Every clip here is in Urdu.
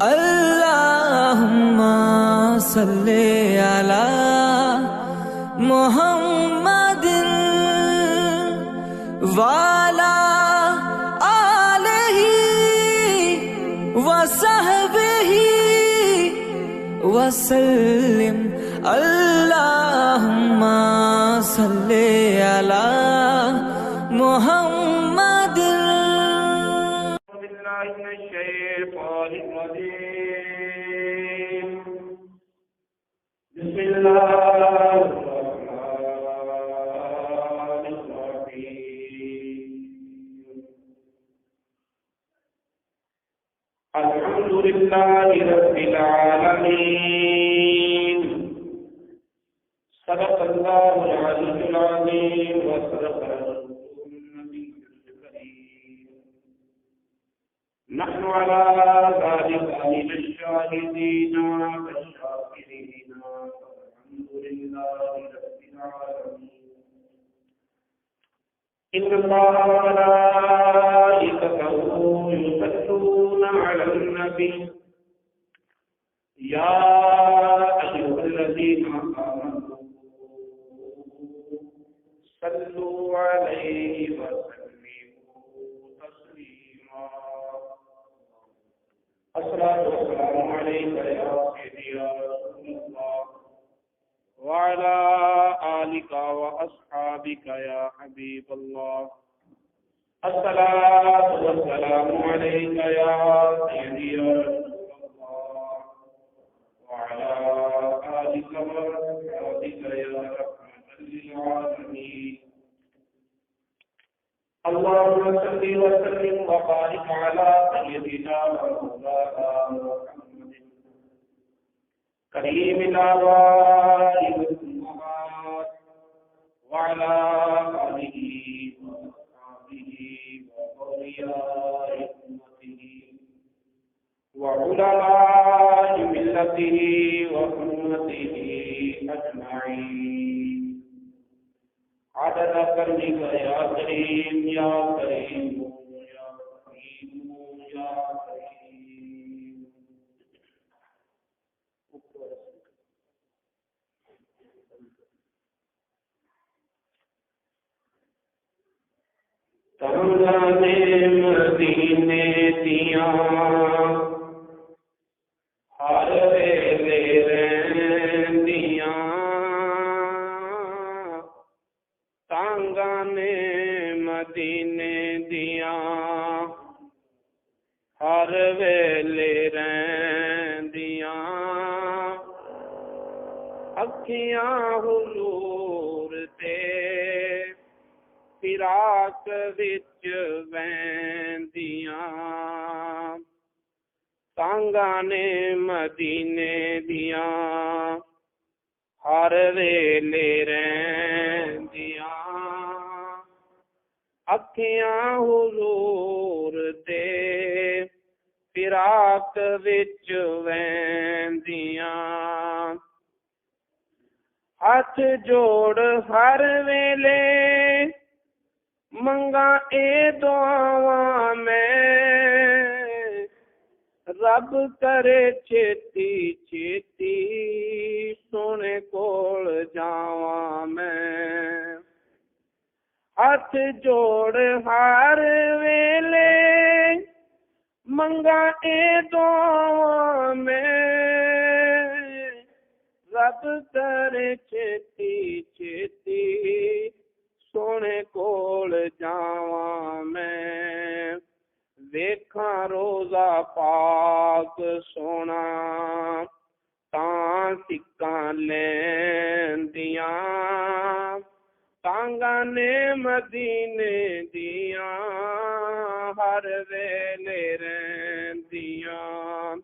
اللہم صلی علی محمد وعلی آلہ وصحبہ وسلم اللہم صلی علی محمد بسم اللہ الحمد للہ رب العالمین صدق اللہ العلی العظیم وصدق رسولہ النبی الکریم نحن على ذلك من الشاهدين والشاكرين والحمد لله رب العالمين إن الله وملائكته يصلون على النبي يا أيها الذين آمنوا صلوا عليه وسلموا تسليما الصلاة والسلام عليك يا سيدي يا رسول الله وعلى آلك وأصحابك يا حبيب الله الصلاة والسلام عليك يا سيدي يا رسول الله وعلى آلك وأصحابك يا رحمة للعالمين اللهم صل وسلم وبارك على سيدنا ومولانا محمد كريم الآباء والأمهات وعلى آله وأصحابه وأولياء أمته وعلماء ملته وأمته أجمعين عدد كرمك يا كريم يا كريم يا كريم يا كريم تمنانے مدینے دیاں ہر ویلے رہندیاں تانگانے مدینے دیاں ہر ویلے رہندیاں اکھیاں حضور تے فراق وچ ویندیاں تانگانے مدینے دیاں ہر ویلے رہندیاں اکھیاں حضور دے فراق وچ ویندیاں ہاتھ جوڑ ہر ویلے منگا اے دعاواں میں رب کرے چھتی چھتی سونے کول جاواں میں ہاتھ جوڑ ہر ویلے منگا اے دعاواں میں رب کرے چھتی چھتی سونے کول جاواں میں ویکھاں روزہ پاک سونا تاں سکاں لیندیاں تانگانے مدینے دیاں ہر ویلے رہندیاں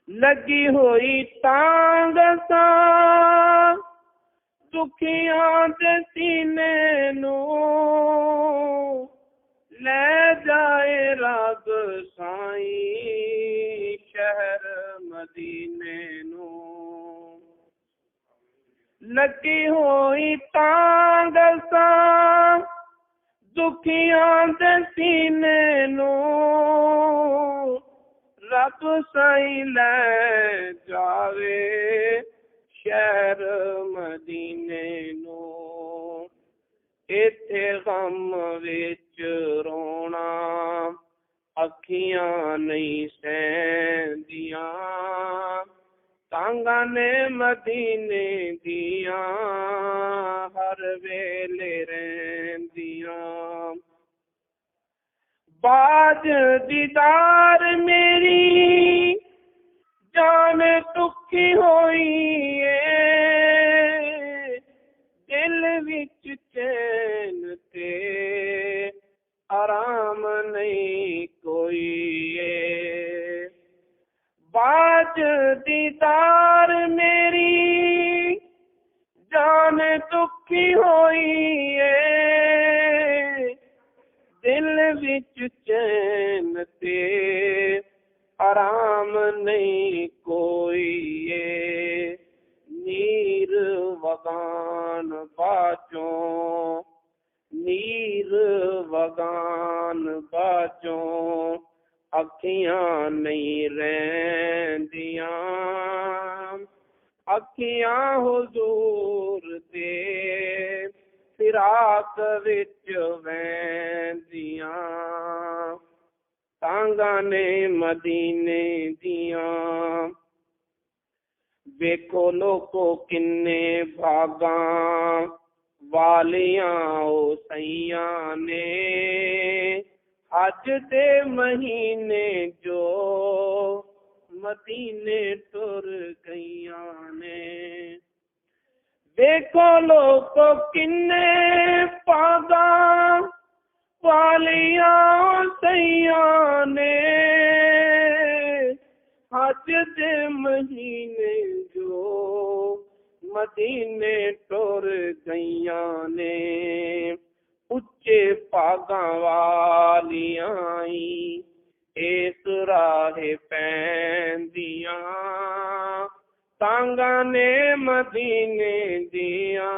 لگی ہوئی تانگ ساں دکھیاں دے سینے نوں لے جائے رب سائیں شہر مدینے نوں لگی ہوئی تانگ ساں دکھیاں دے سینے نوں رب سائیں لے جاوے شہر مدینے نو ایتھے غم وچ رونا اکھیاں نہیں سہندیاں تانگاں نے مدینے دیاں ہر ویلے رہندیاں باج دیدار میری جان ٹکی ہوئی ہے دل وچ چین تے آرام نہیں کوئی ہے باج دیدار میری جان ٹکی ہوئی ہے دل وچ چین تے آرام نہیں کوئی ہے نیر وگان باجوں نیر وگان باجوں اکھیاں نہیں رہندیاں اکھیاں حضور دے فراق وچ ویندیاں تانگاں نے مدینے دیاں ویکھو لوکو کنے بھاگاں والیاں او سیاں نے حج دے مہینے جو مدینے ٹر گئیاں نے دیکھو لوکو کنے پاگاں والیاں سیاں نے حج دے مہینے جو مدینے ٹر گئیاں نے اچے پاگاں والیاں اس راہ پیندیاں تانگاں نے مدینے دیاں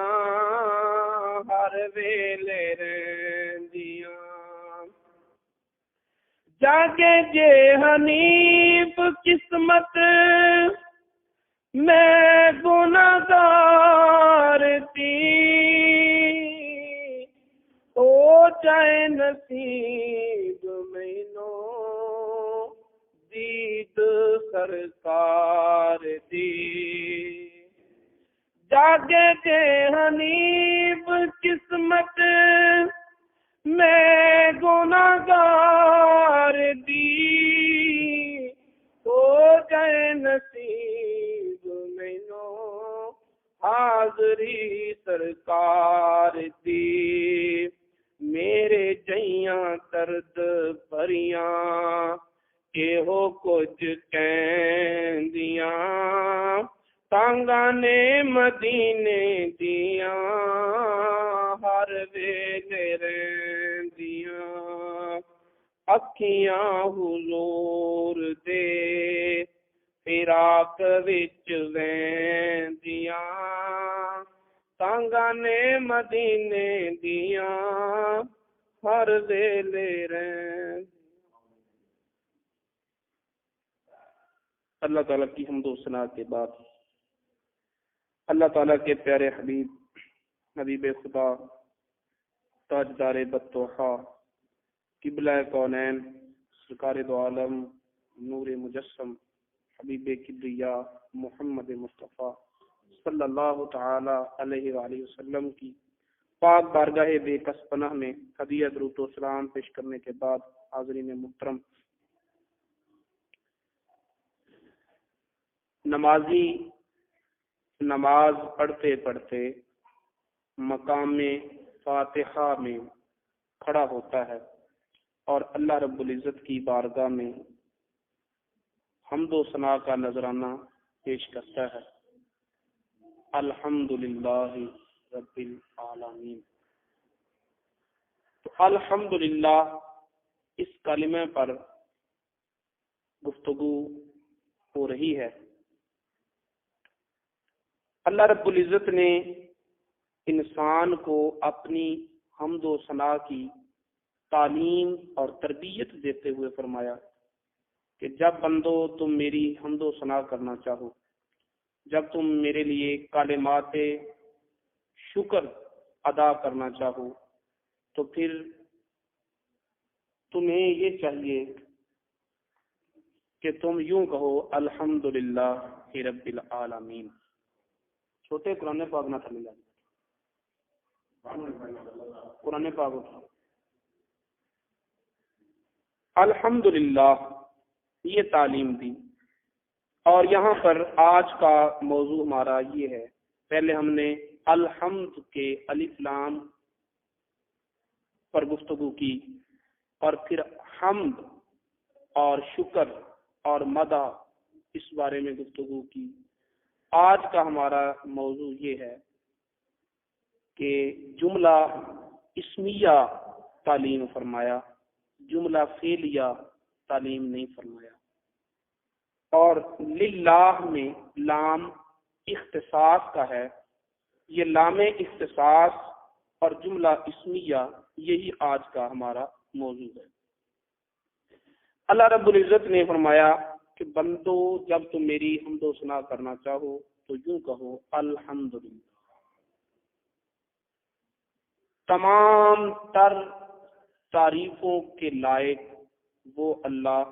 ہر ویلے رہندیاں جاگے جے حنیف قسمت میں گناہگار تھی ہو جائے نصیب مینوں دید سرکار دی جاگے جے حنیف قسمت میں گناہگار دی ہو جائے نصیب مینوں حاضری سرکار دی میرے جیاں درد بھریاں کہو کچھ کہندیاں تانگاں نے مدینے دیاں ہر ویلے رہندیاں اکھیاں حضور دے فراق وچ ویندیاں تانگاں نے مدینے دیاں ہر ویلے رہندیاں اللہ تعالیٰ کی حمد و ثنا کے بعد اللہ تعالیٰ کے پیارے حبیب خدا تاجدار بطوحہ قبلہ کونین سرکار دو عالم نور مجسم حبیب کبریا محمد مصطفیٰ صلی اللہ تعالی علیہ وآلہ وسلم کی پاک بارگاہ بے کس پناہ میں ہدیہ درود و سلام پیش کرنے کے بعد حاضرین محترم نمازی نماز پڑھتے پڑھتے مقام فاتحہ میں کھڑا ہوتا ہے اور اللہ رب العزت کی بارگاہ میں حمد و ثنا کا نذرانہ پیش کرتا ہے الحمدللہ رب العالمین. تو الحمدللہ اس کلمے پر گفتگو ہو رہی ہے. اللہ رب العزت نے انسان کو اپنی حمد و ثنا کی تعلیم اور تربیت دیتے ہوئے فرمایا کہ جب بندو تم میری حمد و ثنا کرنا چاہو، جب تم میرے لیے کلمات شکر ادا کرنا چاہو، تو پھر تمہیں یہ چاہیے کہ تم یوں کہو الحمدللہ رب العالمین۔ چھوٹے قرآن پاک نہ تھلے جائے، قرآن پاک اٹھا۔ الحمدللہ یہ تعلیم دی، اور یہاں پر آج کا موضوع ہمارا یہ ہے۔ پہلے ہم نے الحمد کے الف لام پر گفتگو کی، اور پھر حمد اور شکر اور مدح اس بارے میں گفتگو کی۔ آج کا ہمارا موضوع یہ ہے کہ جملہ اسمیہ تعلیم فرمایا، جملہ فعلیہ تعلیم نہیں فرمایا۔ اور للہ میں لام اختصاص کا ہے، یہ لام اختصاص اور جملہ اسمیہ یہی آج کا ہمارا موضوع ہے۔ اللہ رب العزت نے فرمایا کہ بندو جب تم میری حمد و ثنا کرنا چاہو تو یوں کہو الحمدللہ۔ تمام تر تعریفوں کے لائق وہ اللہ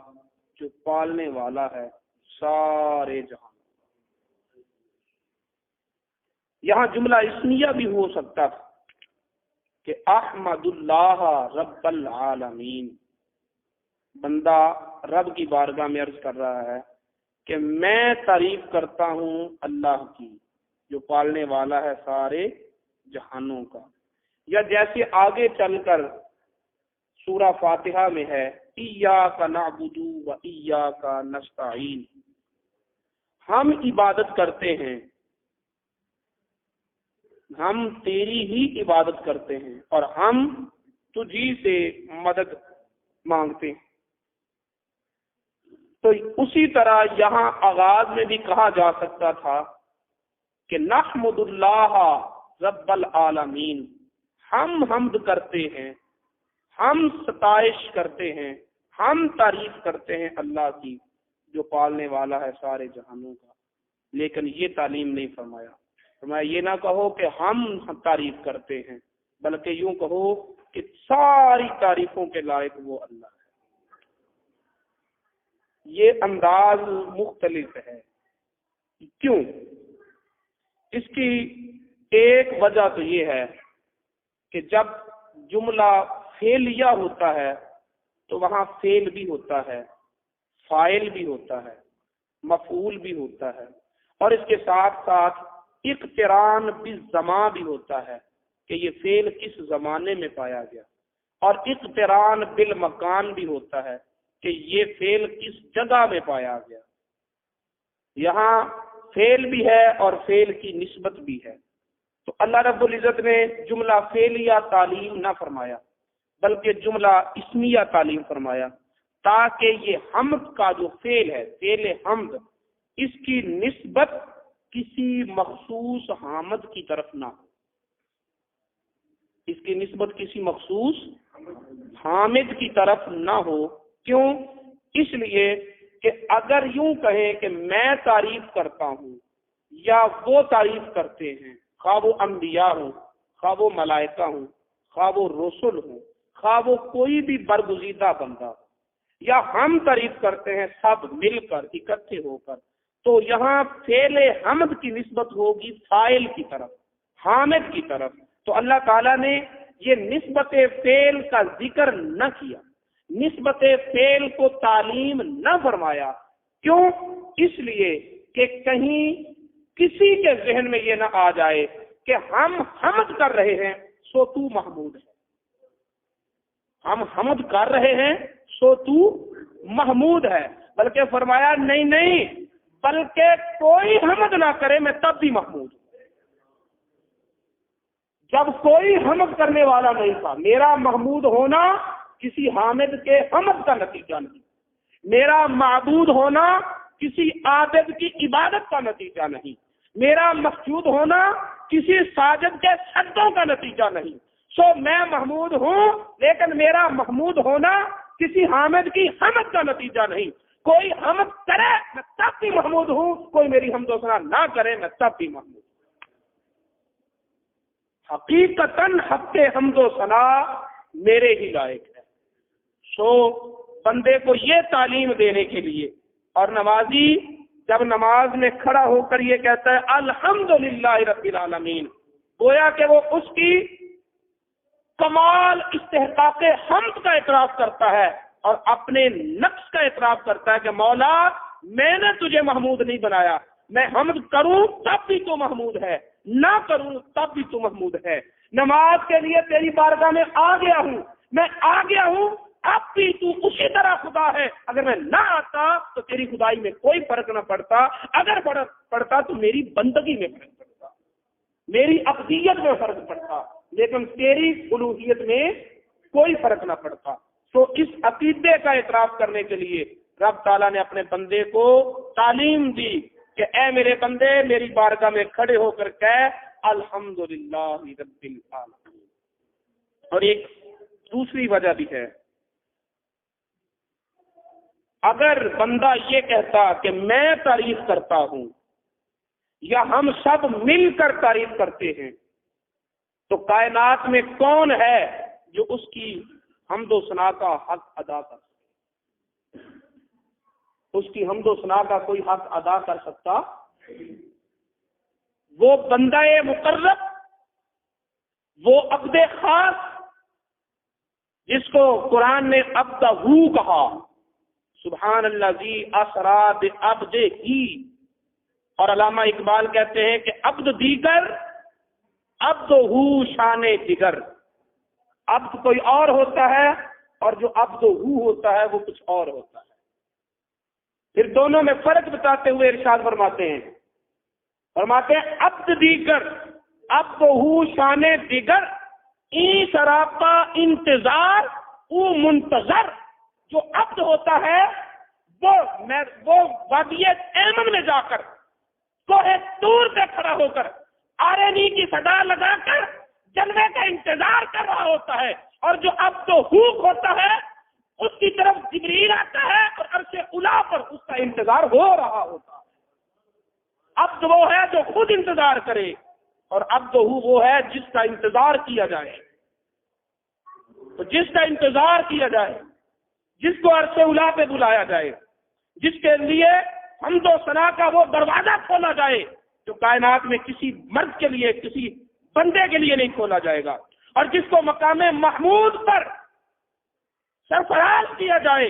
جو پالنے والا ہے سارے جہاں۔ یہاں جملہ اسمیہ بھی ہو سکتا تھا کہ احمد اللہ رب العالمین، بندہ رب کی بارگاہ میں عرض کر رہا ہے کہ میں تعریف کرتا ہوں اللہ کی جو پالنے والا ہے سارے جہانوں کا۔ یا جیسے آگے چل کر سورہ فاتحہ میں ہے ایاک نعبد و ایاک نستعین، ہم عبادت کرتے ہیں، ہم تیری ہی عبادت کرتے ہیں اور ہم تجھی سے مدد مانگتے ہیں۔ تو اسی طرح یہاں آغاز میں بھی کہا جا سکتا تھا کہ نحمد اللہ رب العالمین، ہم حمد کرتے ہیں، ہم ستائش کرتے ہیں، ہم تعریف کرتے ہیں اللہ کی جو پالنے والا ہے سارے جہانوں کا۔ لیکن یہ تعلیم نہیں فرمایا۔ فرمایا یہ نہ کہو کہ ہم تعریف کرتے ہیں، بلکہ یوں کہو کہ ساری تعریفوں کے لائق وہ اللہ ہے۔ یہ انداز مختلف ہے۔ کیوں؟ اس کی ایک وجہ تو یہ ہے کہ جب جملہ فعلیہ ہوتا ہے تو وہاں فعل بھی ہوتا ہے، فاعل بھی ہوتا ہے، مفعول بھی ہوتا ہے، اور اس کے ساتھ ساتھ اقتران بالزمان بھی ہوتا ہے کہ یہ فعل کس زمانے میں پایا گیا، اور اقتران بالمکان بھی ہوتا ہے کہ یہ فعل کس جگہ میں پایا گیا۔ یہاں فعل بھی ہے اور فعل کی نسبت بھی ہے۔ تو اللہ رب العزت نے جملہ فعلیہ تعلیم نہ فرمایا بلکہ جملہ اسمیہ تعلیم فرمایا، تاکہ یہ حمد کا جو فعل ہے، فعل حمد، اس کی نسبت کسی مخصوص حامد کی طرف نہ ہو، اس کی نسبت کسی مخصوص حامد کی طرف نہ ہو۔ کیوں؟ اس لیے کہ اگر یوں کہیں کہ میں تعریف کرتا ہوں یا وہ تعریف کرتے ہیں، خواہ وہ انبیاء ہوں، خواہ وہ ملائکہ ہوں، خواہ وہ رسول ہوں، خواہ وہ کوئی بھی برگزیدہ بندہ ہو، یا ہم تعریف کرتے ہیں سب مل کر اکٹھے ہو کر، تو یہاں فعل حمد کی نسبت ہوگی فاعل کی طرف، حامد کی طرف۔ تو اللہ تعالیٰ نے یہ نسبت فعل کا ذکر نہ کیا، نسبت فعل کو تعلیم نہ فرمایا۔ کیوں؟ اس لیے کہ کہیں کسی کے ذہن میں یہ نہ آ جائے کہ ہم حمد کر رہے ہیں سو تو محمود ہے، ہم حمد کر رہے ہیں سو تو محمود ہے، بلکہ فرمایا نہیں نہیں، بلکہ کوئی حمد نہ کرے میں تب بھی محمود ہوں۔ جب کوئی حمد کرنے والا نہیں تھا، میرا محمود ہونا کسی حامد کے حمد کا نتیجہ نہیں، میرا معبود ہونا کسی عابد کی عبادت کا نتیجہ نہیں، میرا مسجود ہونا کسی ساجد کے سجدوں کا نتیجہ نہیں۔ سو میں محمود ہوں، لیکن میرا محمود ہونا کسی حامد کی حمد کا نتیجہ نہیں۔ کوئی حمد کرے میں تب بھی محمود ہوں، کوئی میری حمد و ثنا نہ کرے میں تب بھی محمود ہوں۔ حقیقتاً حق حمد و ثنا میرے ہی لائق ہے۔ سو بندے کو یہ تعلیم دینے کے لیے، اور نمازی جب نماز میں کھڑا ہو کر یہ کہتا ہے الحمدللہ رب العالمین، گویا کہ وہ اس کی کمال استحقاق حمد کا اعتراف کرتا ہے اور اپنے نقص کا اعتراف کرتا ہے کہ مولا میں نے تجھے محمود نہیں بنایا، میں حمد کروں تب بھی تو محمود ہے، نہ کروں تب بھی تو محمود ہے۔ نماز کے لیے تیری بارگاہ میں آ گیا ہوں، میں آ گیا ہوں، اب بھی تو اسی طرح خدا ہے۔ اگر میں نہ آتا تو تیری خدائی میں کوئی فرق نہ پڑتا، اگر پڑتا تو میری بندگی میں فرق پڑتا، میری عبدیت میں فرق پڑتا، لیکن تیری الوہیت میں کوئی فرق نہ پڑتا۔ تو اس عقیدے کا اعتراف کرنے کے لیے رب تعالیٰ نے اپنے بندے کو تعلیم دی کہ اے میرے بندے میری بارگاہ میں کھڑے ہو کر کہہ الحمدللہ رب العالمین۔ اور ایک دوسری وجہ بھی ہے، اگر بندہ یہ کہتا کہ میں تعریف کرتا ہوں یا ہم سب مل کر تعریف کرتے ہیں، تو کائنات میں کون ہے جو اس کی حمد و ثنا کا حق ادا کر سکے؟ اس کی حمد و ثنا کا کوئی حق ادا کر سکتا؟ وہ بندہ مقرب، وہ عبد خاص جس کو قرآن نے عبدہ کہا، سبحان الذی اسری بعبدہ، اور علامہ اقبال کہتے ہیں کہ عبد دیگر عبدہ شان دیگر، عبد کوئی اور ہوتا ہے اور جو عبدہ ہوتا ہے وہ کچھ اور ہوتا ہے۔ پھر دونوں میں فرق بتاتے ہوئے ارشاد فرماتے ہیں عبد دیگر عبدہ شان دیگر، ای سراپا انتظار او منتظر۔ جو عبد ہوتا ہے وہ وادی ایمن میں جا کر کوہ طور پہ کھڑا ہو کر آرینی کی صدا لگا کر جلوے کا انتظار کر رہا ہوتا ہے، اور جو عبد ہوتا ہے اس کی طرف جبریل آتا ہے اور عرش اولیٰ پر اس کا انتظار ہو رہا ہوتا ہے۔ عبد وہ ہے جو خود انتظار کرے، اور عبد وہ ہے جس کا انتظار کیا جائے۔ تو جس کا انتظار کیا جائے، جس کو عرش اولیٰ پہ بلایا جائے، جس کے لیے حمد و ثنا کا وہ دروازہ کھولا جائے جو کائنات میں کسی مرد کے لیے، کسی بندے کے لیے نہیں کھولا جائے گا، اور جس کو مقام محمود پر سرفراز کیا جائے،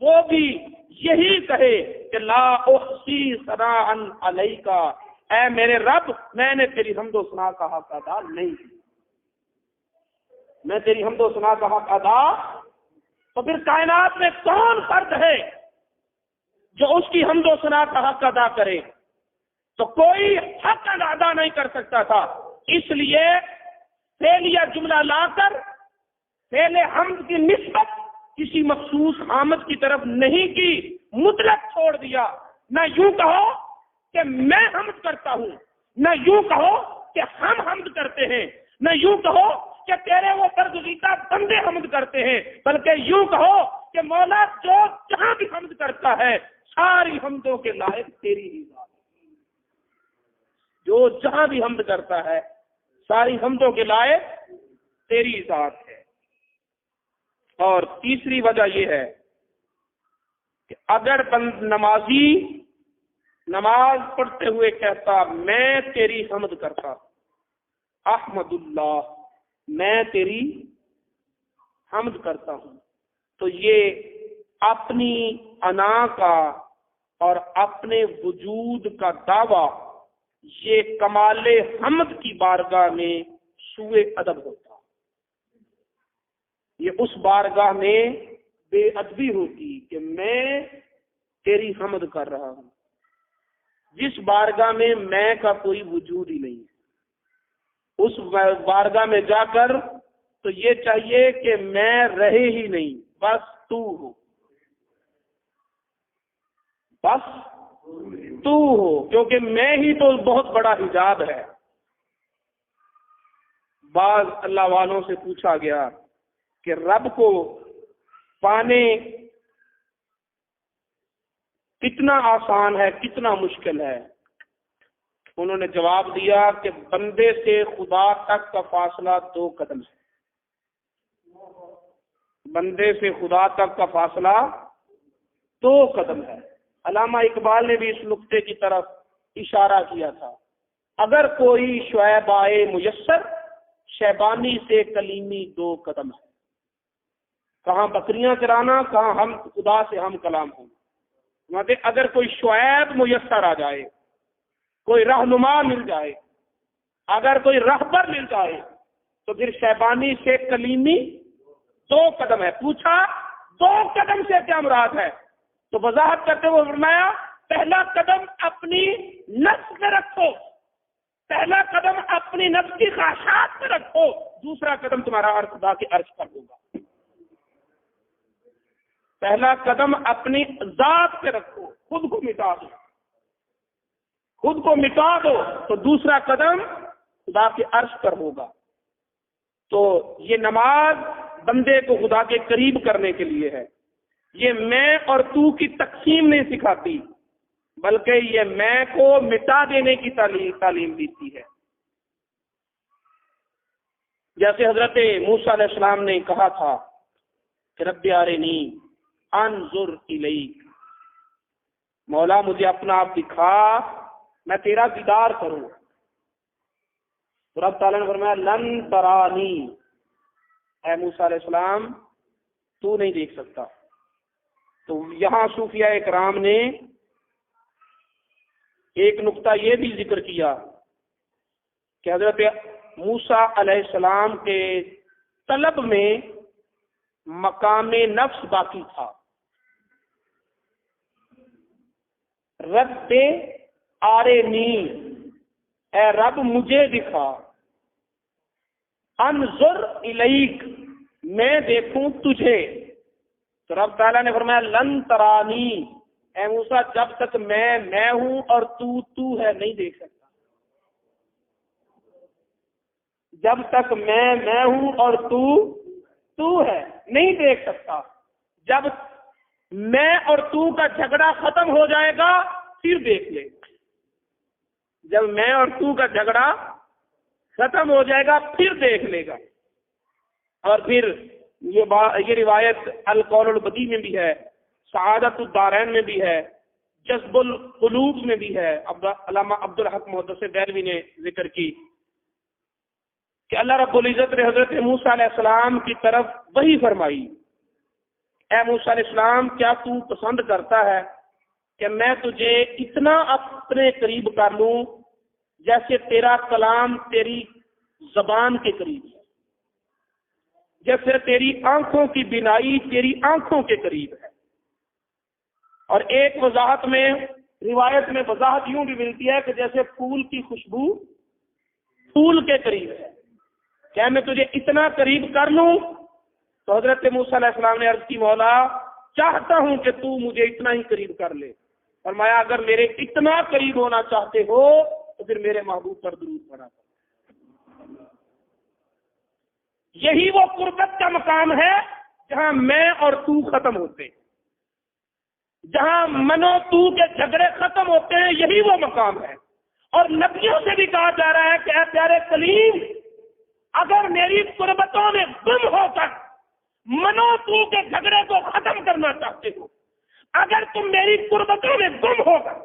وہ بھی یہی کہے کہ لا احصی ثناء علیک، اے میرے رب میں نے تیری حمد و ثنا کا حق ادا نہیں کیا، میں تیری حمد و ثنا کا حق ادا۔ تو پھر کائنات میں کون فرد ہے جو اس کی حمد و ثنا کا حق ادا کرے؟ تو کوئی حق ادا نہیں کر سکتا تھا، اس لیے فعلیہ جملہ لا کر فعل حمد کی نسبت کسی مخصوص حامد کی طرف نہیں کی، مطلق چھوڑ دیا۔ نہ یوں کہو کہ میں حمد کرتا ہوں، نہ یوں کہو کہ ہم حمد کرتے ہیں، نہ یوں کہو کہ تیرے وہ برگزیدہ بندے حمد کرتے ہیں، بلکہ یوں کہو کہ مولا جو جہاں بھی حمد کرتا ہے ساری حمدوں کے لائق تیری ہی ذات ہے۔ جو جہاں بھی حمد کرتا ہے ساری حمدوں کے لائق تیری ذات ہے۔ اور تیسری وجہ یہ ہے کہ اگر نمازی نماز پڑھتے ہوئے کہتا میں تیری حمد کرتا، احمد اللہ، میں تیری حمد کرتا ہوں، تو یہ اپنی انا کا اور اپنے وجود کا دعویٰ، یہ کمال حمد کی بارگاہ میں سوء ادب ہوتا، یہ اس بارگاہ میں بے ادبی ہوتی کہ میں تیری حمد کر رہا ہوں، جس بارگاہ میں کا کوئی وجود ہی نہیں ہے۔ اس بارگاہ میں جا کر تو یہ چاہیے کہ میں رہے ہی نہیں، بس تو ہو، بس تو ہو، کیونکہ میں ہی تو بہت بڑا حجاب ہے۔ بعض اللہ والوں سے پوچھا گیا کہ رب کو پانے کتنا آسان ہے کتنا مشکل ہے؟ انہوں نے جواب دیا کہ بندے سے خدا تک کا فاصلہ 2 قدم ہے. بندے سے خدا تک کا فاصلہ 2 قدم ہے. علامہ اقبال نے بھی اس نقطے کی طرف اشارہ کیا تھا. اگر کوئی شعیب آئے میسر، شیبانی سے کلیمی 2 قدم ہے. کہاں بکریاں چرانا، کہاں ہم خدا سے ہم کلام ہوں. اگر کوئی شعیب میسر آ جائے، کوئی رہنما مل جائے، اگر کوئی رہبر مل جائے، تو پھر شیبانی سے کلیمی 2 قدم ہے. پوچھا 2 قدم سے کیا مراد ہے؟ تو وضاحت کرتے ہوئے فرمایا پہلا قدم اپنی نفس میں رکھو، پہلا قدم اپنی نفس کی خواہشات میں رکھو، دوسرا قدم تمہارا خدا کے عرش پر ہوگا. پہلا قدم اپنی ذات پہ رکھو، خود کو مٹا دو، خود کو مٹا دو تو دوسرا قدم خدا کے عرش پر ہوگا. تو یہ نماز بندے کو خدا کے قریب کرنے کے لیے ہے. یہ میں اور تو کی تقسیم نہیں سکھاتی، بلکہ یہ میں کو مٹا دینے کی تعلیم دیتی ہے. جیسے حضرت موسیٰ علیہ السلام نے کہا تھا کہ رب ارنی انظر الیک، مولا مجھے اپنا آپ دکھا، میں تیرا دیدار کروں. رب تعالیٰ نے فرمایا لن ترانی، اے موسیٰ علیہ السلام تو نہیں دیکھ سکتا. تو یہاں صوفیاء کرام نے ایک نقطہ یہ بھی ذکر کیا کہ حضرت موسیٰ علیہ السلام کے طلب میں مقام نفس باقی تھا. رب آرنی، اے رب مجھے دکھا، انظر الیک، میں دیکھوں تجھے. تو رب تعالیٰ نے فرمایا لن ترانی، اے موسیٰ جب تک میں ہوں اور تو ہے نہیں دیکھ سکتا. جب تک میں ہوں اور تو ہے نہیں دیکھ سکتا. جب میں اور تو کا جھگڑا ختم ہو جائے گا پھر دیکھ لے. جب میں اور تو کا جھگڑا ختم ہو جائے گا پھر دیکھ لے گا. اور پھر یہ روایت القول البدی میں بھی ہے، سعادت الدارین میں بھی ہے، جذب القلوب میں بھی ہے. علامہ عبدالحق محدث دہلوی نے ذکر کی کہ اللہ رب العزت نے حضرت موسیٰ علیہ السلام کی طرف وحی فرمائی، اے موسیٰ علیہ السلام کیا تو پسند کرتا ہے کہ میں تجھے اتنا اپنے قریب کر لوں جیسے تیرا کلام تیری زبان کے قریب ہے، جیسے تیری آنکھوں کی بینائی تیری آنکھوں کے قریب ہے. اور ایک وضاحت میں روایت میں وضاحت یوں بھی ملتی ہے کہ جیسے پھول کی خوشبو پھول کے قریب ہے. کیا میں تجھے اتنا قریب کر لوں؟ تو حضرت موسیٰ علیہ السلام نے عرض کی مولا چاہتا ہوں کہ تو مجھے اتنا ہی قریب کر لے. فرمایا اگر میرے اتنا قریب ہونا چاہتے ہو تو پھر میرے محبوب پر درود پڑھا کرو. یہی وہ قربت کا مقام ہے جہاں میں اور تو ختم ہوتے، جہاں من و تو کے جھگڑے ختم ہوتے ہیں، یہی وہ مقام ہے. اور نبیوں سے بھی کہا جا رہا ہے کہ اے پیارے کلیم، اگر میری قربتوں میں گم ہو کر من و تو کے جھگڑے کو ختم کرنا چاہتے ہو، اگر تم میری قربتوں میں گم ہو کر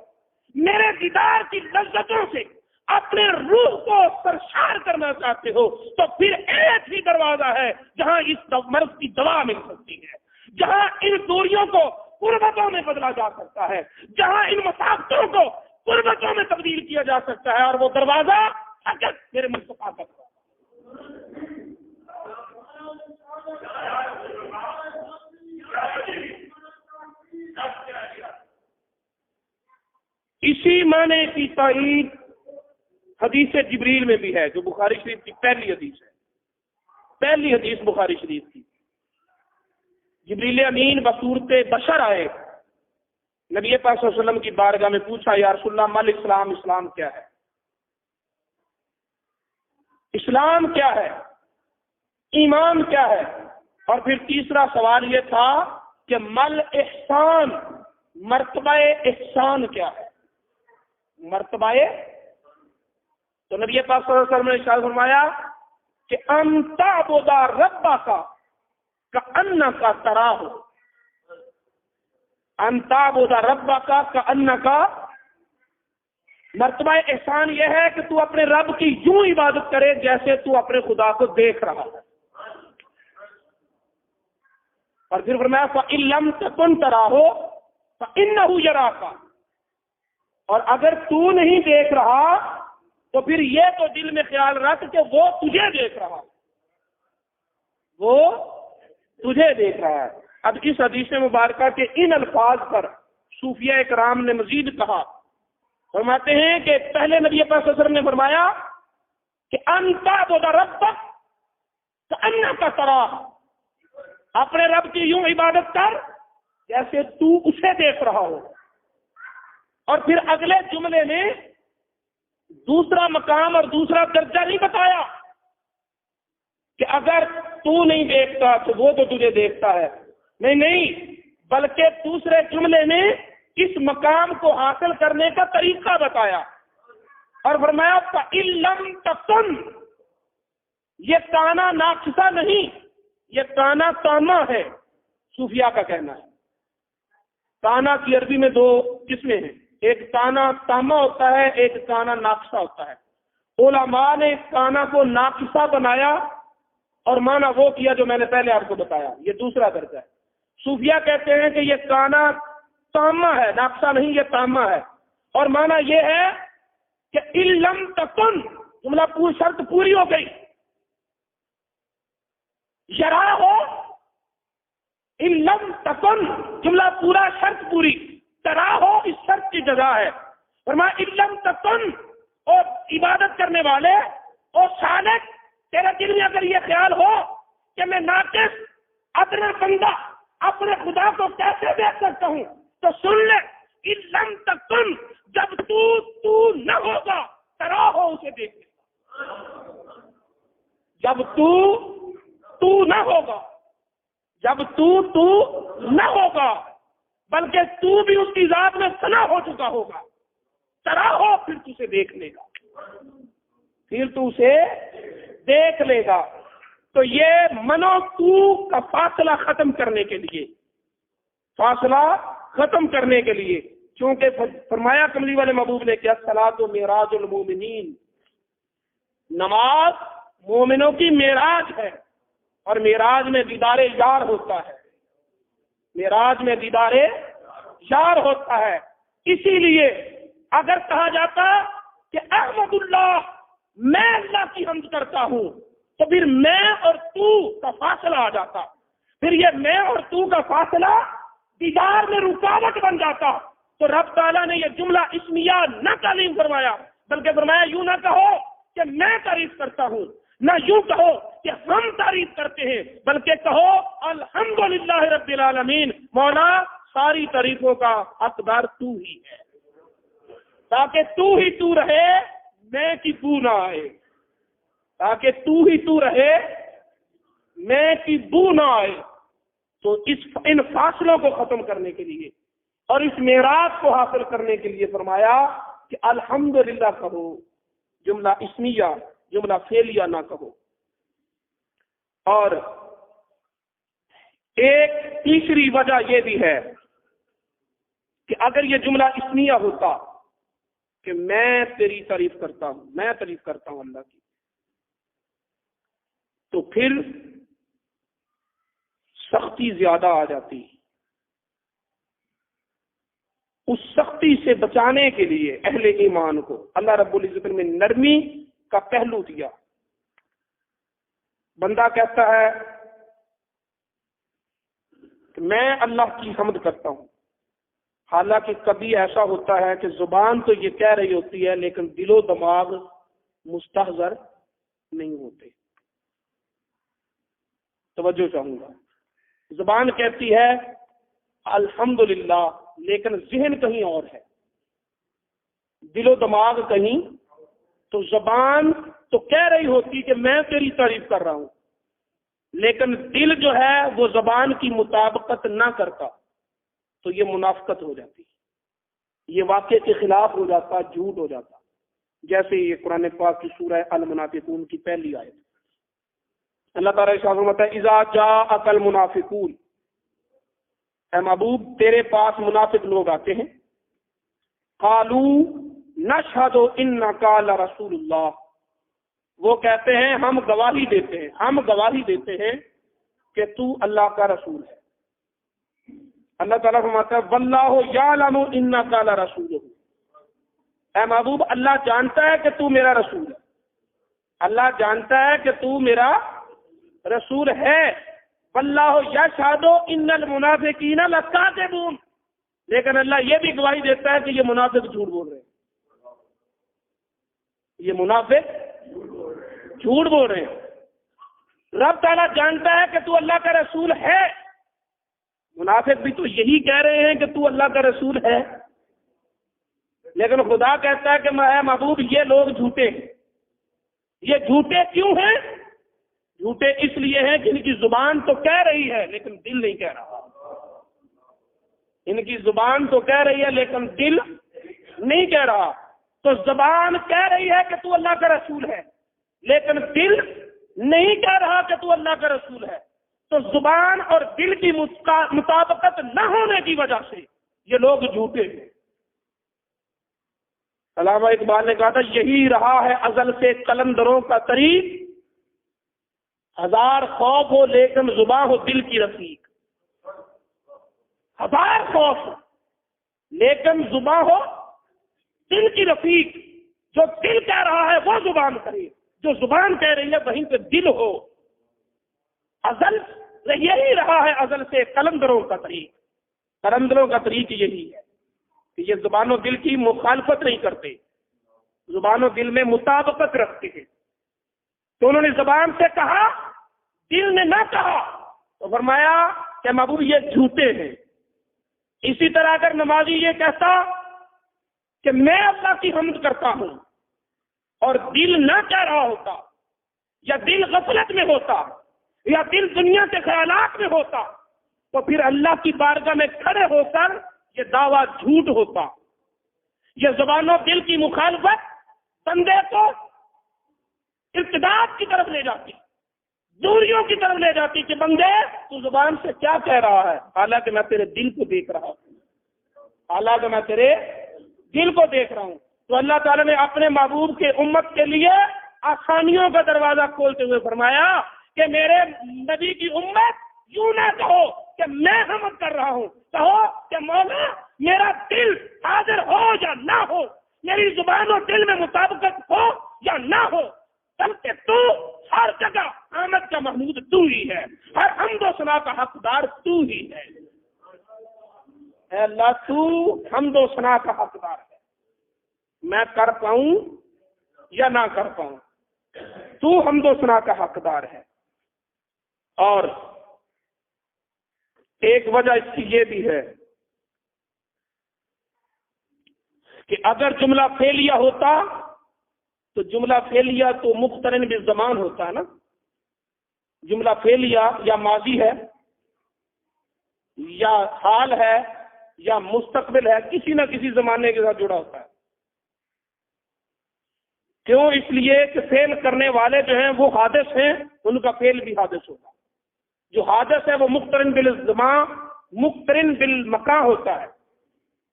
میرے دیدار کی لذتوں سے اپنے روح کو سرشار کرنا چاہتے ہو، تو پھر ایک ہی دروازہ ہے جہاں اس مرض کی دوا مل سکتی ہے، جہاں ان دوریوں کو قربتوں میں بدلا جا سکتا ہے، جہاں ان مسافتوں کو قربتوں میں تبدیل کیا جا سکتا ہے. اور وہ دروازہ فقط میرے مصطفیٰ تک ہے. اسی معنی کی تائید حدیث جبریل میں بھی ہے جو بخاری شریف کی پہلی حدیث ہے، پہلی حدیث بخاری شریف کی. جبریل امین بصورت بشر آئے، نبی پاک صلی اللہ علیہ وسلم کی بارگاہ میں پوچھا یا رسول اللہ مل اسلام، اسلام کیا ہے، اسلام کیا ہے، ایمان کیا ہے. اور پھر تیسرا سوال یہ تھا کہ مل احسان، مرتبہ احسان کیا ہے؟ مرتبہ تو نبی پاک صلی اللہ علیہ وسلم نے ارشاد فرمایا کہ ان تعبد ربک کأنک تراہ، ان تعبد ربک کأنک، مرتبہ احسان یہ ہے کہ تو اپنے رب کی یوں عبادت کرے جیسے تو اپنے خدا کو دیکھ رہا ہے۔ اور پھر فرمایا فَإِن لَّمْ تَكُن تَرَاهُ فَإِنَّهُ يَرَاكَ، اور اگر تو نہیں دیکھ رہا تو پھر یہ تو دل میں خیال رکھ کہ وہ تجھے دیکھ رہا ہے، وہ تجھے دیکھ رہا ہے۔ اب اس حدیث مبارکہ کے ان الفاظ پر صوفیہ کرام نے مزید کہا، فرماتے ہیں کہ پہلے نبی پاک صلی اللہ علیہ وسلم نے فرمایا کہ ان تعبد ربک کأنک تراہ، اپنے رب کی یوں عبادت کر جیسے تو اسے دیکھ رہا ہو۔ اور پھر اگلے جملے میں دوسرا مقام اور دوسرا درجہ نہیں بتایا کہ اگر تو نہیں دیکھتا تو وہ تو تجھے دیکھتا ہے، نہیں، بلکہ دوسرے جملے میں اس مقام کو حاصل کرنے کا طریقہ بتایا اور فرمایا فَإِن لَّمْ تَكُن، یہ تانا ناقصہ نہیں، یہ تانا تاما ہے، صوفیہ کا کہنا ہے۔ تانا کی عربی میں دو قسمیں ہیں، ایک تانا تاما ہوتا ہے، ایک تانا ناقصہ ہوتا ہے۔ علماء نے تانا کو ناقصہ بنایا اور معنی وہ کیا جو میں نے پہلے آپ کو بتایا، یہ دوسرا درجہ ہے۔ صوفیہ کہتے ہیں کہ یہ تانا تاما ہے، ناقصہ نہیں، یہ تاما ہے، اور معنی یہ ہے کہ اِن لَّم تَكُن، جملہ پوری شرط پوری ہو گئی، یرا ہو، اِن لَّم تَكُن جملہ پورا شرط پوری، ترا ہو اس شرط کی جزا ہے۔ فرمایا اِن لَّم تَكُن، اور عبادت کرنے والے اور سالک، تیرے دل میں اگر یہ خیال ہو کہ میں ناقص ادنا بندہ اپنے خدا کو کیسے دیکھ سکتا ہوں، تو سن لے اِن لَّم تَكُن، جب تو نہ ہوگا ترا ہو اسے دیکھ لے گا، جب تو نہ ہوگا، جب تو نہ ہوگا بلکہ تو بھی اس کی ذات میں فنا ہو چکا ہوگا، ترا ہو پھر تو اسے دیکھ لے گا، پھر تو اسے دیکھ لے گا۔ تو یہ منو تو کا فاصلہ ختم کرنے کے لیے، فاصلہ ختم کرنے کے لیے، چونکہ فرمایا کملی والے محبوب نے کیا صلاۃ معراج المومنین، نماز مومنوں کی معراج ہے، اور معراج میں دیدار یار ہوتا ہے، معراج میں دیدار یار ہوتا ہے۔ اسی لیے اگر کہا جاتا کہ احمد اللہ، میں اللہ کی حمد کرتا ہوں، تو پھر میں اور تو کا فاصلہ آ جاتا، پھر یہ میں اور تو کا فاصلہ دیدار میں رکاوٹ بن جاتا۔ تو رب تعالیٰ نے یہ جملہ اسمیہ نہ تعلیم فرمایا، بلکہ فرمایا یوں نہ کہو کہ میں تعریف کرتا ہوں، نہ یوں کہو کہ ہم تعریف کرتے ہیں، بلکہ کہو الحمدللہ رب العالمین، مولا ساری تعریفوں کا حقدار تو ہی ہے، تاکہ تو ہی تو رہے، میں کی بو نہ آئے، تاکہ تو ہی تو رہے، میں کی بو نہ آئے۔ تو ان فاصلوں کو ختم کرنے کے لیے اور اس معراج کو حاصل کرنے کے لیے فرمایا کہ الحمدللہ کہو، جملہ اسمیہ، جملہ فعلیہ نہ کہو۔ اور ایک تیسری وجہ یہ بھی ہے کہ اگر یہ جملہ اسمیہ ہوتا کہ میں تیری تعریف کرتا ہوں، میں تعریف کرتا ہوں اللہ کی، تو پھر سختی زیادہ آ جاتی۔ اس سختی سے بچانے کے لیے اہل ایمان کو اللہ رب العزت نے نرمی کا پہلو دیا۔ بندہ کہتا ہے کہ میں اللہ کی حمد کرتا ہوں، حالانکہ کبھی ایسا ہوتا ہے کہ زبان تو یہ کہہ رہی ہوتی ہے لیکن دل و دماغ مستحضر نہیں ہوتے۔ توجہ چاہوں گا، زبان کہتی ہے الحمدللہ لیکن ذہن کہیں اور ہے، دل و دماغ کہیں، تو زبان تو کہہ رہی ہوتی کہ میں تیری تعریف کر رہا ہوں، لیکن دل جو ہے وہ زبان کی مطابقت نہ کرتا، تو یہ منافقت ہو جاتی، یہ واقعے کے خلاف ہو جاتا، جھوٹ ہو جاتا، جیسے یہ قرآن پاک کی سورہ المنافقون کی پہلی آیت۔ اللہ تعالیٰ ارشاد فرماتا ہے اذا جاءک المنافقون، اے محبوب تیرے پاس منافق لوگ آتے ہیں، قالو نشہد انک لرسول اللہ، وہ کہتے ہیں ہم گواہی دیتے ہیں کہ تو اللہ کا رسول ہے۔ اللہ تعالیٰ فرماتا ہے واللہ یعلم انک لرسولہ، اے محبوب اللہ جانتا ہے کہ تو میرا رسول ہے، اللہ جانتا ہے کہ تو میرا رسول ہے۔ واللہ یشہد ان المنافقین لکاذبون، لیکن اللہ یہ بھی گواہی دیتا ہے کہ یہ منافق جھوٹ بول رہے ہیں، یہ منافق جھوٹ بول رہے ہیں۔ رب تعالیٰ جانتا ہے کہ تو اللہ کا رسول ہے، منافق بھی تو یہی کہہ رہے ہیں کہ تو اللہ کا رسول ہے، لیکن خدا کہتا ہے کہ اے محبوب یہ لوگ جھوٹے ہیں۔ یہ جھوٹے کیوں ہیں؟ جھوٹے اس لیے ہیں کہ ان کی زبان تو کہہ رہی ہے لیکن دل نہیں کہہ رہا، ان کی زبان تو کہہ رہی ہے لیکن دل نہیں کہہ رہا۔ تو زبان کہہ رہی ہے کہ تو اللہ کا رسول ہے، لیکن دل نہیں کہہ رہا کہ تو اللہ کا رسول ہے، تو زبان اور دل کی مطابقت نہ ہونے کی وجہ سے یہ لوگ جھوٹے ہیں۔ علامہ اقبال نے کہا تھا یہی رہا ہے ازل سے قلندروں کا طریق، ہزار خوف ہو لیکن زباں ہو دل کی رفیق، ہزار خوف لیکن زباں ہو دل کی رفیق، جو دل کہہ رہا ہے وہ زبان کرے، جو زبان کہہ رہی ہے وہیں پہ دل ہو۔ ازل یہی رہا ہے ازل سے قلندروں کا طریق، قلندروں کا طریق یہی ہے کہ یہ زبان و دل کی مخالفت نہیں کرتے، زبان و دل میں مطابقت رکھتے ہیں۔ تو انہوں نے زبان سے کہا، دل نے نہ کہا، تو فرمایا کہ محبوب یہ جھوٹے ہیں۔ اسی طرح اگر نمازی یہ کہتا کہ میں اللہ کی حمد کرتا ہوں اور دل نہ کہہ رہا ہوتا، یا دل غفلت میں ہوتا، یا دل دنیا کے خیالات میں ہوتا، تو پھر اللہ کی بارگاہ میں کھڑے ہو کر یہ دعویٰ جھوٹ ہوتا۔ یہ زبان و دل کی مخالفت بندے کو ارتداد کی طرف لے جاتی، دوریوں کی طرف لے جاتی کہ بندے تو زبان سے کیا کہہ رہا ہے، حالانکہ میں تیرے دل کو دیکھ رہا ہوں، حالانکہ میں تیرے دل کو دیکھ رہا ہوں۔ تو اللہ تعالیٰ نے اپنے محبوب کے امت کے لیے آسانیوں کا دروازہ کھولتے ہوئے فرمایا کہ میرے نبی کی امت یوں نہ کہو کہ میں حمد کر رہا ہوں، کہو کہ مولا میرا دل حاضر ہو یا نہ ہو، میری زبان و دل میں مطابقت ہو یا نہ ہو، بلکہ تو ہر جگہ آمد کا محمود تو ہی ہے، ہر حمد و ثنا کا حقدار تو ہی ہے۔ اے اللہ تو حمد و ثنا کا حقدار ہے، میں کر پاؤں یا نہ کر پاؤں، تو حمد و ثنا کا حقدار ہے۔ اور ایک وجہ اس کی یہ بھی ہے کہ اگر جملہ فعلیہ ہوتا تو جملہ فعلیہ تو مقترن بالزمان ہوتا ہے نا، جملہ فعلیہ یا ماضی ہے یا حال ہے یا مستقبل ہے، کسی نہ کسی زمانے کے ساتھ جڑا ہوتا ہے۔ کیوں؟ اس لیے کہ فعل کرنے والے جو ہیں وہ حادث ہیں، ان کا فعل بھی حادث ہوگا۔ جو حادث ہے وہ مقترن بالزمان مقترن بالمکان ہوتا ہے،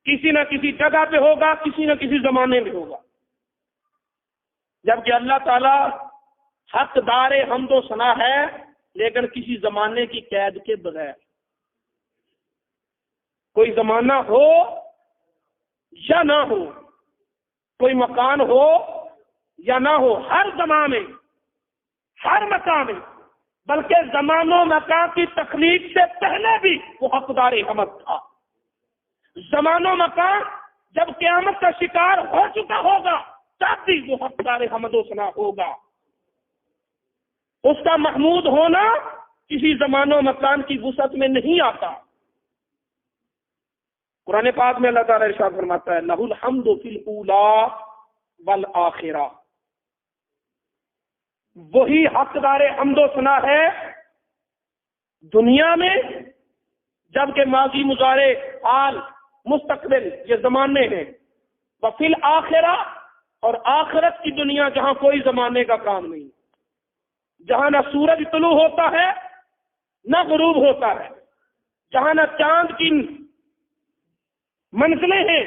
کسی نہ کسی جگہ پہ ہوگا، کسی نہ کسی زمانے میں ہوگا۔ جبکہ اللہ تعالیٰ حقدار حمد و ثنا ہے لیکن کسی زمانے کی قید کے بغیر، کوئی زمانہ ہو یا نہ ہو، کوئی مکان ہو یا نہ ہو، ہر زمانے میں ہر مکان میں، بلکہ زمان و مکان کی تخلیق سے پہلے بھی وہ حقدار حمد تھا۔ زمان و مکان جب قیامت کا شکار ہو چکا ہوگا تب بھی وہ حقدار حمد و ثنا ہوگا۔ اس کا محمود ہونا کسی زمان و مکان کی وسعت میں نہیں آتا۔ قرآن پاک میں اللہ تعالیٰ ارشاد فرماتا ہے لہ الحمد فی الاولی والآخرہ، وہی حقدار حمد و ثنا ہے دنیا میں جبکہ ماضی، مضارع، حال، مستقبل یہ زمانے ہیں. وفی الآخرہ، اور آخرت کی دنیا جہاں کوئی زمانے کا کام نہیں، جہاں نہ سورج طلوع ہوتا ہے نہ غروب ہوتا ہے، جہاں نہ چاند کی منزلیں ہیں،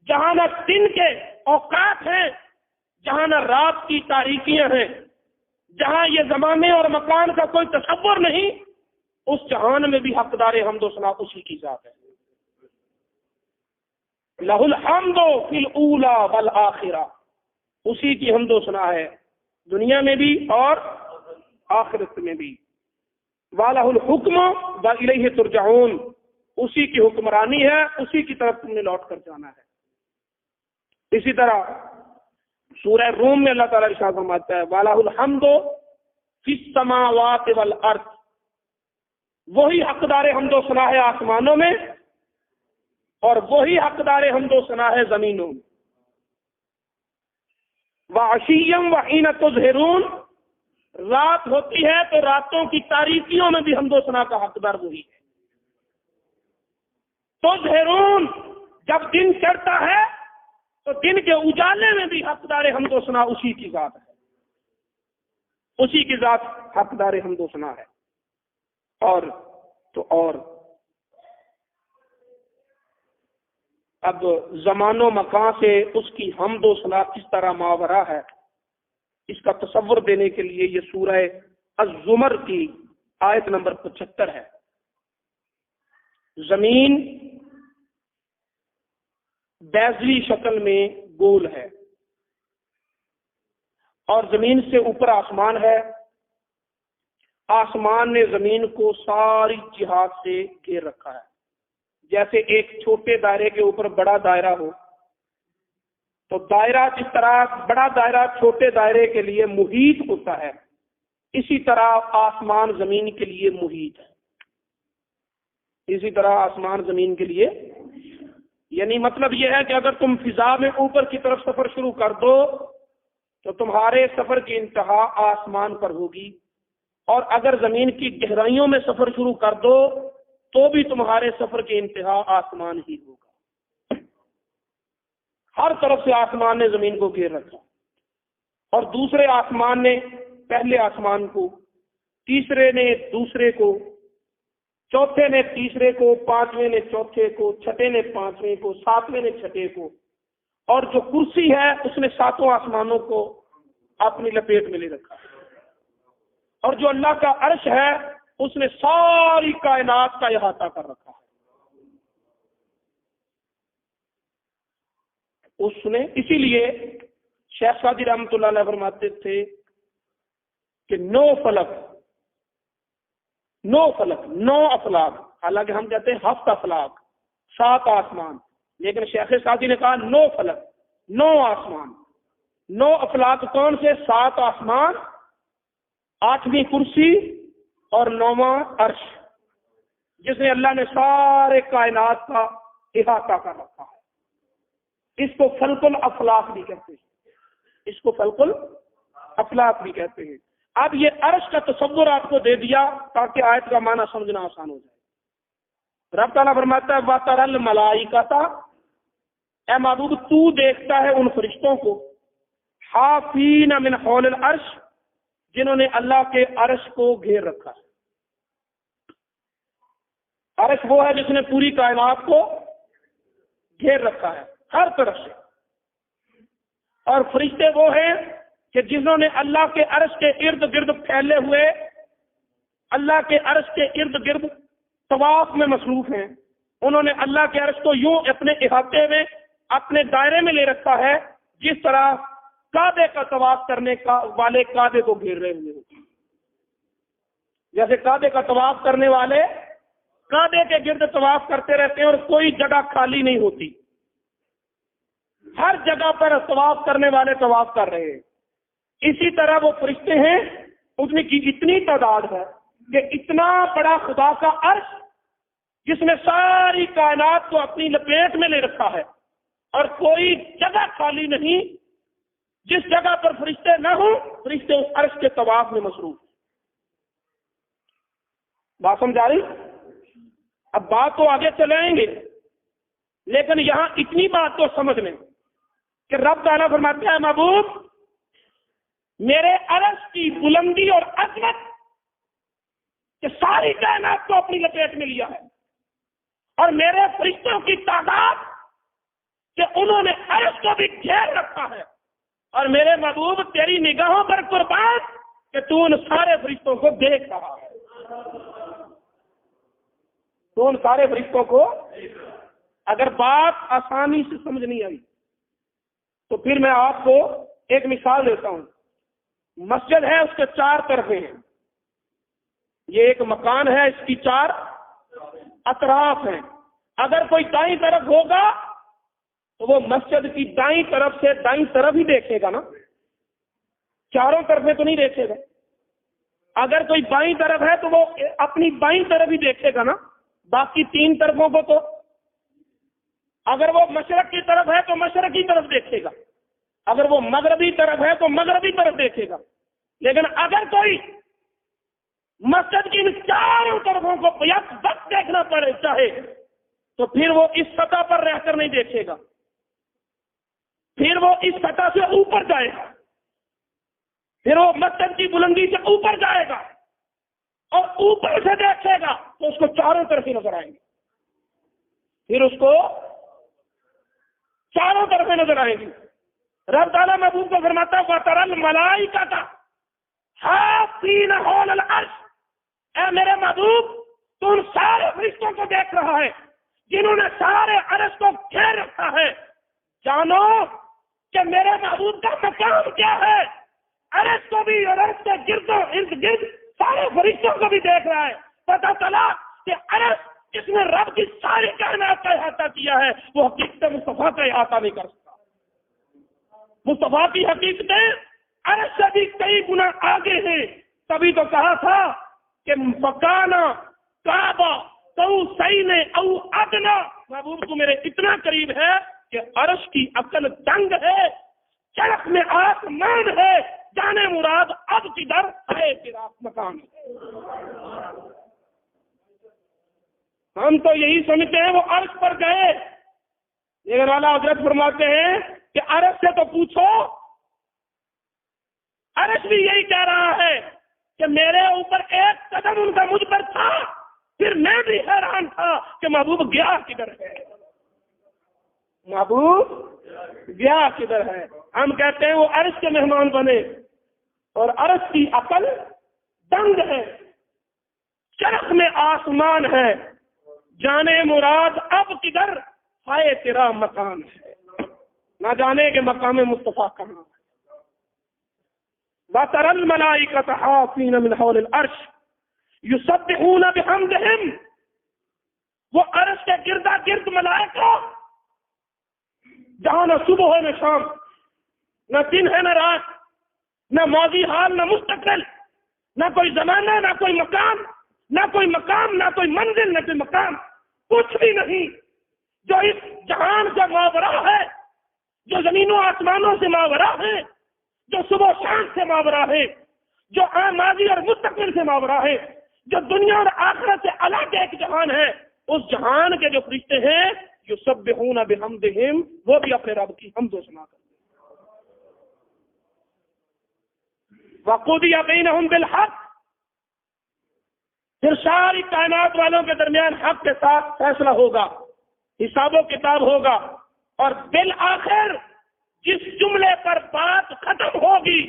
جہاں نہ دن کے اوقات ہیں، جہاں نہ رات کی تاریکیاں ہیں، جہاں یہ زمانے اور مکان کا کوئی تصور نہیں، اس جہان میں بھی حقدار حمد و ثنا اسی کی ذات ہے. لہ الحمد فی الاولی والآخرہ، اسی کی حمد و ثنا ہے دنیا میں بھی اور آخرت میں بھی. وَلَهُ الْحُكْمُ وَإِلَيْهِ تُرْجَعُونَ، اسی کی حکمرانی ہے، اسی کی طرف تم نے لوٹ کر جانا ہے. اسی طرح سورہ روم میں اللہ تعالیٰ ارشاد فرماتا ہے وَلَهُ الْحَمْدُ فِي السَّمَاوَاتِ وَالْأَرْضِ، وہی حقدار حمد و ثنا ہے آسمانوں میں اور وہی حقدار حمد و ثنا ہے زمینوں میں. وَعَشِيًّا وَحِينَ تُظْهِرُونَ، رات ہوتی ہے تو راتوں کی تاریکیوں میں بھی حمد و ثنا کا حقدار وہی ہے. تظہرون، جب دن چڑھتا ہے تو دن کے اجالے میں بھی حقدار حمد و ثنا اسی کی ذات ہے، اسی کی ذات حقدار حمد و ثنا ہے. اور اب زمان و مکان سے اس کی حمد و ثنا کس طرح ماورا ہے، اس کا تصور دینے کے لیے یہ سورہ الزمر کی آیت نمبر 75 ہے. زمین بیضوی شکل میں گول ہے اور زمین سے اوپر آسمان ہے. آسمان نے زمین کو ساری جہات سے گھیر رکھا ہے. جیسے ایک چھوٹے دائرے کے اوپر بڑا دائرہ ہو تو دائرہ جس طرح بڑا دائرہ چھوٹے دائرے کے لیے محیط ہوتا ہے، اسی طرح آسمان زمین کے لیے محیط ہے. اسی طرح آسمان زمین کے لیے، یعنی مطلب یہ ہے کہ اگر تم فضا میں اوپر کی طرف سفر شروع کر دو تو تمہارے سفر کی انتہا آسمان پر ہوگی، اور اگر زمین کی گہرائیوں میں سفر شروع کر دو تو بھی تمہارے سفر کی انتہا آسمان ہی ہوگا. ہر طرف سے آسمان نے زمین کو گھیر رکھا، اور دوسرے آسمان نے پہلے آسمان کو، تیسرے نے دوسرے کو، چوتھے نے تیسرے کو، پانچویں نے چوتھے کو، چھٹے نے پانچویں کو، ساتویں نے چھٹے کو، اور جو کرسی ہے اس نے ساتوں آسمانوں کو اپنی لپیٹ میں لے رکھا. اور جو اللہ کا عرش ہے اس نے ساری کائنات کا احاطہ کر رکھا ہے. اس نے، اسی لیے شیخ سعدی رحمۃ اللہ علیہ فرماتے تھے کہ 9 فلک، 9 افلاک، حالانکہ ہم کہتے ہیں 7 افلاک، 7 آسمان، لیکن شیخ سعدی نے کہا 9 فلک، 9 آسمان. 9 افلاک کون سے؟ 7 آسمان، 8ویں کرسی اور 9واں عرش، جس نے اللہ نے سارے کائنات کا احاطہ کر رکھا ہے. اس کو فلک الافلاق بھی کہتے ہیں، اس کو فلک الافلاق بھی کہتے ہیں. اب یہ عرش کا تصور آپ کو دے دیا تاکہ آیت کا معنی سمجھنا آسان ہو جائے. رب تعالیٰ فرماتا ہے وَتَرَى الْمَلَائِكَةَ، اے معبود تو دیکھتا ہے ان فرشتوں کو، حافین من حول العرش، جنہوں نے اللہ کے عرش کو گھیر رکھا ہے. عرش وہ ہے جس نے پوری کائنات کو گھیر رکھا ہے ہر طرف سے، اور فرشتے وہ ہیں کہ جنہوں نے اللہ کے عرش کے ارد گرد پھیلے ہوئے، اللہ کے عرش کے ارد گرد طواف میں مصروف ہیں. انہوں نے اللہ کے عرش کو یوں اپنے احاطے میں، اپنے دائرے میں لے رکھا ہے جس طرح کعبے کا طواف کرنے کا والے کعبے کو گھیر رہے ہوئے ہوتے ہیں. جیسے کعبے کا طواف کرنے والے کعبے کے گرد طواف کرتے رہتے ہیں اور کوئی جگہ خالی نہیں ہوتی، ہر جگہ پر طواف کرنے والے طواف کر رہے ہیں. اسی طرح وہ فرشتے ہیں، ان کی اتنی تعداد ہے کہ اتنا بڑا خدا کا عرش جس نے ساری کائنات کو اپنی لپیٹ میں لے رکھا ہے، اور کوئی جگہ خالی نہیں جس جگہ پر فرشتے نہ ہوں. فرشتے اس عرش کے طواف میں مصروف. بات سمجھ آ رہی؟ اب بات تو آگے چلائیں گے، لیکن یہاں اتنی بات تو سمجھ لیں کہ رب تعالیٰ فرماتا ہے محبوب میرے عرش کی بلندی اور عظمت کہ ساری کائنات کو اپنی لپیٹ میں لیا ہے، اور میرے فرشتوں کی تعداد کہ انہوں نے عرش کو بھی گھیر رکھا ہے، اور میرے محبوب تیری نگاہوں پر قربان کہ تو ان سارے فرشتوں کو دیکھ رہا ہے، تو ان سارے فرشتوں کو اگر بات آسانی سے سمجھ نہیں آئی تو پھر میں آپ کو ایک مثال دیتا ہوں۔ مسجد ہے، اس کے 4 طرفیں ہیں، یہ ایک مکان ہے، اس کی 4 اطراف ہیں۔ اگر کوئی دائیں طرف ہوگا تو وہ مسجد کی دائیں طرف سے دائیں طرف ہی دیکھے گا نا، چاروں طرفیں تو نہیں دیکھے گا۔ اگر کوئی بائیں طرف ہے تو وہ اپنی بائیں طرف ہی دیکھے گا نا، باقی 3 طرفوں کو تو۔ اگر وہ مشرق کی طرف ہے تو مشرق کی طرف دیکھے گا، اگر وہ مغربی طرف ہے تو مغربی طرف دیکھے گا۔ لیکن اگر کوئی مسجد کی ان 4 طرفوں کو یک وقت دیکھنا پڑے چاہے تو پھر وہ اس سطح پر رہ کر نہیں دیکھے گا، پھر وہ اس سطح سے اوپر جائے گا، پھر وہ مسجد کی بلندی سے اوپر جائے گا اور اوپر سے دیکھے گا تو اس کو 4 طرف ہی نظر آئیں گے، پھر اس کو 4 طرفیں نظر آئیں گی۔ رب تعالیٰ محبوب کو فرماتا ہے وَتَرَى الْمَلَائِكَةَ حَافِّينَ حَوْلَ الْعَرْشِ، اے میرے محبوب تو ان سارے فرشتوں کو دیکھ رہا ہے جنہوں نے سارے عرش کو گھیر رکھا ہے۔ جانو کہ میرے محبوب کا مقام کیا ہے، عرش کو بھی اور عرش کے ارد گرد سارے فرشتوں کو بھی دیکھ رہا ہے۔ پتہ چلا کہ عرش جس نے رب کی ساری کائنات کا احاطہ کیا ہے وہ حقیقت مصطفیٰ کا احاطہ نہیں کر سکتا۔ مصطفیٰ کی حقیقتیں عرش سے بھی کئی گنا آگے ہیں، تبھی تو کہا تھا کہ فکانا کعبہ قوسین او ادنی، محبوب کو میرے اتنا قریب ہے کہ عرش کی عقل دنگ ہے، چرخ میں آسمان ہے، جانے مراد اب کدھر ہے تیرا مکان ہے۔ ہم تو یہی سمجھتے ہیں وہ عرش پر گئے، لیکن اعلیٰ حضرت فرماتے ہیں کہ عرش سے تو پوچھو، عرش بھی یہی کہہ رہا ہے کہ میرے اوپر ایک قدم ان کا مجھ پر تھا، پھر میں بھی حیران تھا کہ محبوب گیا کدھر ہے، محبوب گیا کدھر ہے۔ ہم کہتے ہیں وہ عرش کے مہمان بنے، اور عرش کی عقل دنگ ہے، چرخ میں آسمان ہے، جانے مراد اب کدھر ہے تیرا مکان ہے، نہ جانے کہ مقام مصطفیٰ کہاں ہے۔ وَتَرَى الْمَلَائِكَةَ حَافِّينَ مِنْ حَوْلِ الْعَرْشِ يُسَبِّحُونَ بِحَمْدِهِمْ، وہ عرش کے گردا گرد ملائکہ جہاں نہ صبح ہے نہ شام، نہ دن ہے نہ رات، نہ ماضی حال نہ مستقبل، نہ کوئی زمانہ نہ کوئی مکان، نہ کوئی مقام نہ کوئی منزل نہ کوئی مقام، کچھ بھی نہیں، جو اس جہان سے ماورا ہے، جو زمینوں آسمانوں سے ماورا ہے، جو صبح و شام سے ماورا ہے، جو ماضی اور مستقبل سے ماورا ہے، جو دنیا اور آخرت سے الگ ایک جہان ہے، اس جہان کے جو فرشتے ہیں یسبحون بحمدہم، وہ بھی اپنے رب کی حمد و ثنا کرتے ہیں۔ وقضی بینہم بالحق، پھر ساری کائنات والوں کے درمیان حق کے ساتھ فیصلہ ہوگا، حساب و کتاب ہوگا، اور بالآخر جس جملے پر بات ختم ہوگی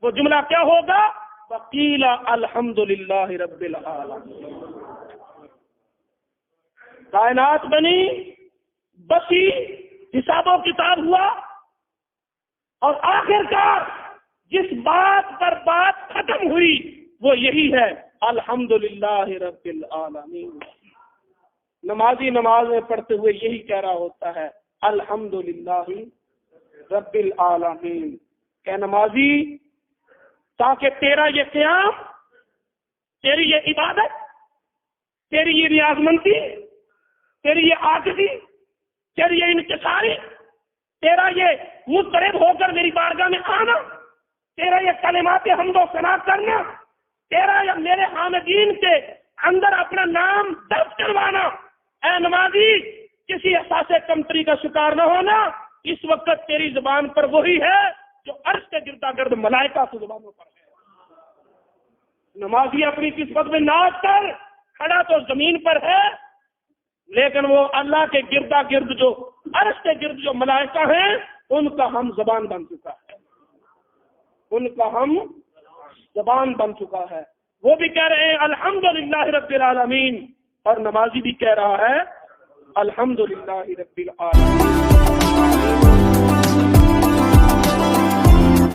وہ جملہ کیا ہوگا؟ وقیل الحمدللہ رب العالمین۔ کائنات بنی، بسی، حساب و کتاب ہوا، اور آخر کار جس بات پر بات ختم ہوئی وہ یہی ہے الحمدللہ رب العالمین۔ نمازی نماز میں پڑھتے ہوئے یہی کہہ رہا ہوتا ہے الحمدللہ رب العالمین۔ کہ نمازی تاکہ تیرا یہ قیام، تیری یہ عبادت، تیری یہ نیازمندی، تیری یہ عاجزی، تیری یہ انکساری، تیرا یہ مضطرب ہو کر میری بارگاہ میں آنا، تیرا یہ کلمات حمد و ثنا کرنا، تیرا یا میرے حامدین کے اندر اپنا نام درج کروانا، اے نمازی کسی احساس کمتری کا شکار نہ ہونا، اس وقت تیری زبان پر وہی ہے جو عرش کے گردا گرد ملائکہ کی زبانوں پر ہے۔ نمازی اپنی قسمت میں ناز کر، کھڑا تو زمین پر ہے لیکن وہ اللہ کے گردا گرد جو عرش کے گرد جو ملائکہ ہیں ان کا ہم زبان بن چکا ہے، ان کا ہم زبان بن چکا ہے۔ وہ بھی کہہ رہے ہیں الحمدللہ رب العالمین، اور نمازی بھی کہہ رہا ہے الحمدللہ رب العالمین۔